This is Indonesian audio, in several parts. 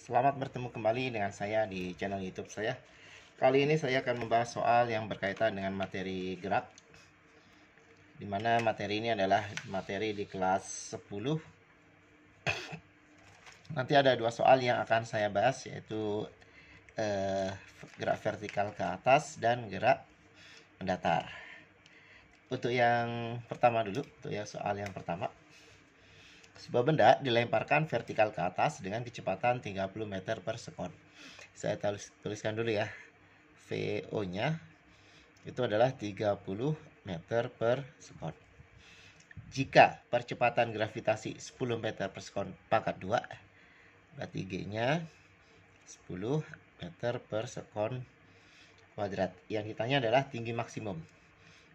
Selamat bertemu kembali dengan saya di channel YouTube saya. Kali ini saya akan membahas soal yang berkaitan dengan materi gerak, di mana materi ini adalah materi di kelas 10. Nanti ada dua soal yang akan saya bahas, yaitu gerak vertikal ke atas dan gerak mendatar. Untuk yang pertama dulu, untuk yang soal yang pertama. Sebuah benda dilemparkan vertikal ke atas dengan kecepatan 30 meter per sekon. Saya tuliskan dulu ya. VO-nya itu adalah 30 meter per sekon. Jika percepatan gravitasi 10 meter per sekon pangkat 2, berarti G-nya 10 meter per sekon kuadrat. Yang ditanya adalah tinggi maksimum.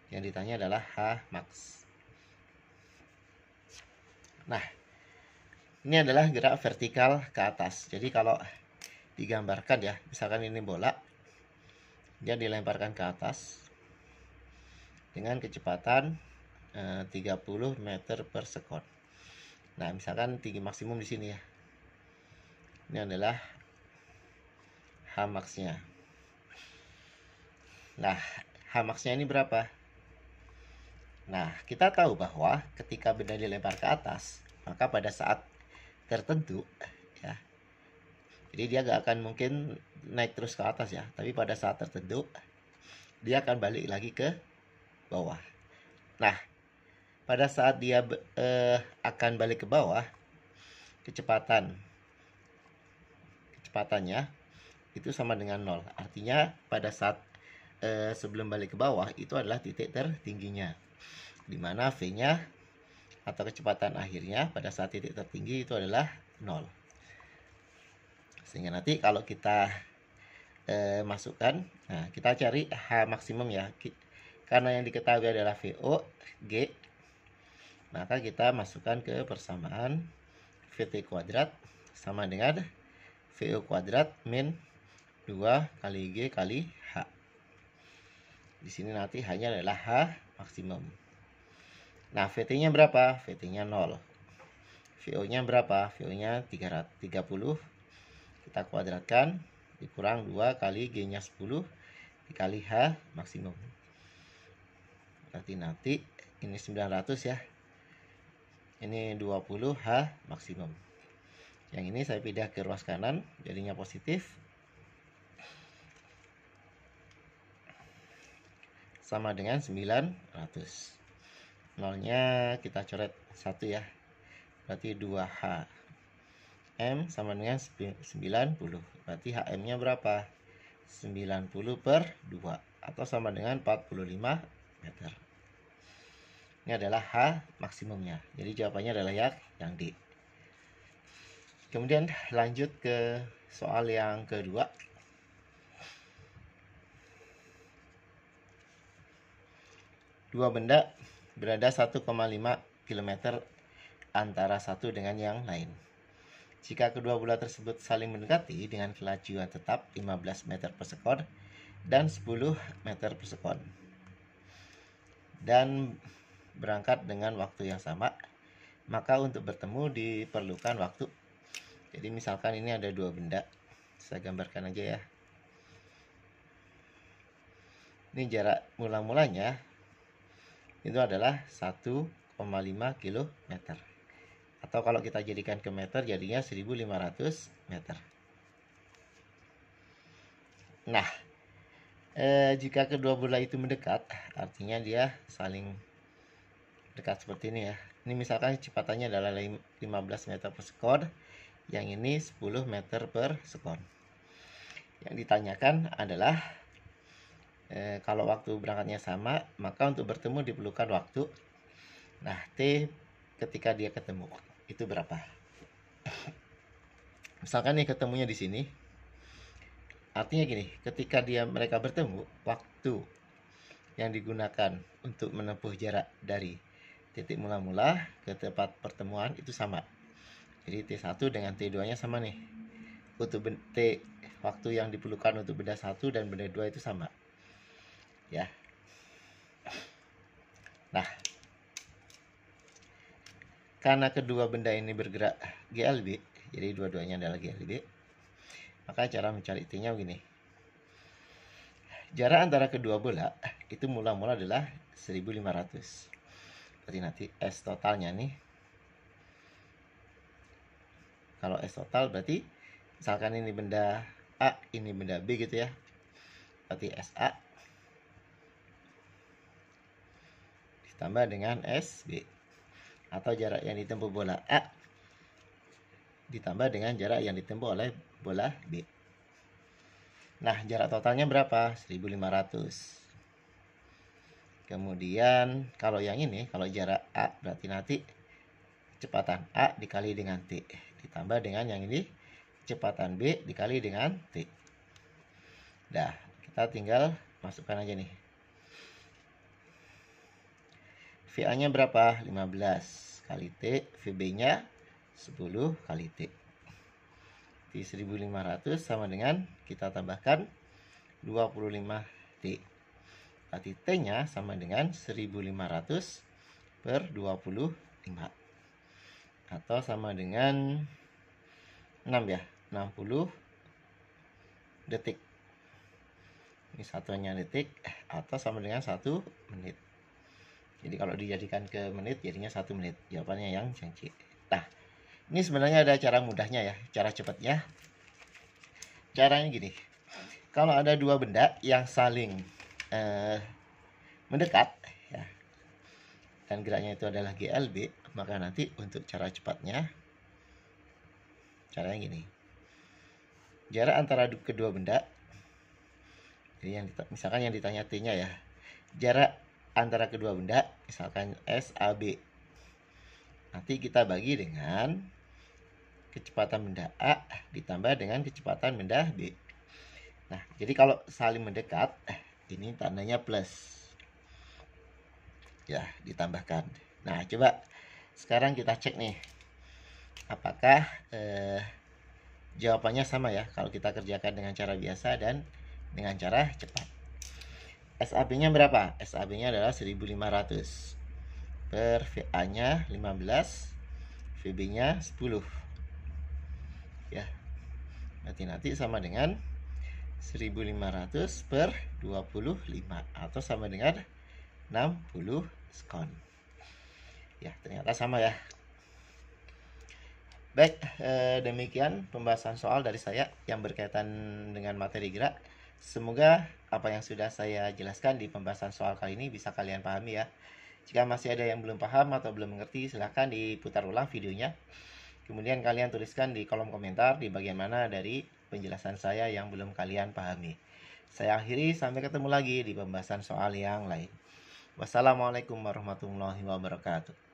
Yang ditanya adalah H max. Nah, ini adalah gerak vertikal ke atas. Jadi kalau digambarkan ya, misalkan ini bola, dia dilemparkan ke atas dengan kecepatan 30 meter per sekon. Nah, misalkan tinggi maksimum di sini ya. Ini adalah H max-nya. Nah, H max-nya ini berapa? Nah, kita tahu bahwa ketika benda dilempar ke atas, maka pada saat tertentu ya, jadi dia gak akan mungkin naik terus ke atas ya, tapi pada saat tertentu dia akan balik lagi ke bawah. Nah, pada saat dia akan balik ke bawah, kecepatannya itu sama dengan 0. Artinya pada saat sebelum balik ke bawah itu adalah titik tertingginya, dimana V-nya atau kecepatan akhirnya pada saat titik tertinggi itu adalah 0. Sehingga nanti kalau kita masukkan, nah kita cari H maksimum ya, karena yang diketahui adalah VO, G, maka kita masukkan ke persamaan VT kuadrat sama dengan VO kuadrat min 2 kali G kali H. Di sini nanti hanya adalah H maksimum. Nah, VT-nya berapa? VT-nya 0. VO-nya berapa? VO-nya 30. Kita kuadratkan, dikurang 2 kali G-nya 10 dikali H maksimum. Berarti nanti ini 900 ya. Ini 20 H maksimum. Yang ini saya pindah ke ruas kanan, jadinya positif. Sama dengan 900. Nolnya kita coret 1 ya. Berarti 2H. M sama dengan 90. Berarti HM-nya berapa? 90 per 2. Atau sama dengan 45 meter. Ini adalah H maksimumnya. Jadi jawabannya adalah yang D. Kemudian lanjut ke soal yang kedua. Dua benda berada 1,5 km antara satu dengan yang lain. Jika kedua bola tersebut saling mendekati dengan kelajuan tetap 15 meter per sekon dan 10 meter per sekon, dan berangkat dengan waktu yang sama, maka untuk bertemu diperlukan waktu. Jadi misalkan ini ada dua benda, saya gambarkan aja ya. Ini jarak mula-mulanya itu adalah 1,5 km. Atau kalau kita jadikan ke meter jadinya 1500 meter. Nah, jika kedua bola itu mendekat, artinya dia saling dekat seperti ini ya. Ini misalkan kecepatannya adalah 15 meter per sekon, yang ini 10 meter per sekon. Yang ditanyakan adalah kalau waktu berangkatnya sama, maka untuk bertemu diperlukan waktu. Nah, T ketika dia ketemu itu berapa? Misalkan nih ketemunya di sini. Artinya gini, ketika mereka bertemu, waktu yang digunakan untuk menempuh jarak dari titik mula-mula ke tempat pertemuan itu sama. Jadi T1 dengan T2-nya sama nih. Untuk T waktu yang diperlukan untuk benda 1 dan benda 2 itu sama. Ya. Nah, karena kedua benda ini bergerak GLB, jadi dua-duanya adalah GLB, Maka cara mencari T-nya begini. Jarak antara kedua bola itu mula-mula adalah 1500. Berarti nanti S totalnya nih. Kalau S total berarti misalkan ini benda A, ini benda B gitu ya. Berarti SA ditambah dengan SB. Atau jarak yang ditempuh bola A ditambah dengan jarak yang ditempuh oleh bola B. Nah, jarak totalnya berapa? 1500. Kemudian kalau yang ini, kalau jarak A berarti nanti kecepatan A dikali dengan T. Ditambah dengan yang ini kecepatan B dikali dengan T. Nah, kita tinggal masukkan aja nih. VA-nya berapa? 15 kali T, VB-nya 10 kali T. Di 1500 sama dengan kita tambahkan 25T. Berarti T-nya sama dengan 1500 per 25. Atau sama dengan 6 ya, 60 detik. Ini satunya detik atau sama dengan 1 menit. Jadi kalau dijadikan ke menit jadinya 1 menit. Jawabannya yang C. Nah, ini sebenarnya ada cara mudahnya ya, cara cepatnya. Caranya gini. Kalau ada dua benda yang saling mendekat ya, dan geraknya itu adalah GLB, maka nanti untuk cara cepatnya caranya gini. Jarak antara kedua benda, jadi misalkan yang ditanya T-nya ya, jarak antara kedua benda misalkan SAB, nanti kita bagi dengan kecepatan benda A ditambah dengan kecepatan benda B. Nah, jadi kalau saling mendekat, ini tandanya plus. Ya, ditambahkan. Nah, coba sekarang kita cek nih. Apakah jawabannya sama ya kalau kita kerjakan dengan cara biasa dan dengan cara cepat. SAB-nya berapa? SAB-nya adalah 1500 per VA-nya 15, VB-nya 10. Ya. Nanti sama dengan 1500 per 25 atau sama dengan 60 sekon. Ya, ternyata sama ya. Baik, demikian pembahasan soal dari saya yang berkaitan dengan materi gerak. Semoga apa yang sudah saya jelaskan di pembahasan soal kali ini bisa kalian pahami ya. Jika masih ada yang belum paham atau belum mengerti, silahkan diputar ulang videonya. Kemudian kalian tuliskan di kolom komentar di bagian mana dari penjelasan saya yang belum kalian pahami. Saya akhiri, sampai ketemu lagi di pembahasan soal yang lain. Wassalamualaikum warahmatullahi wabarakatuh.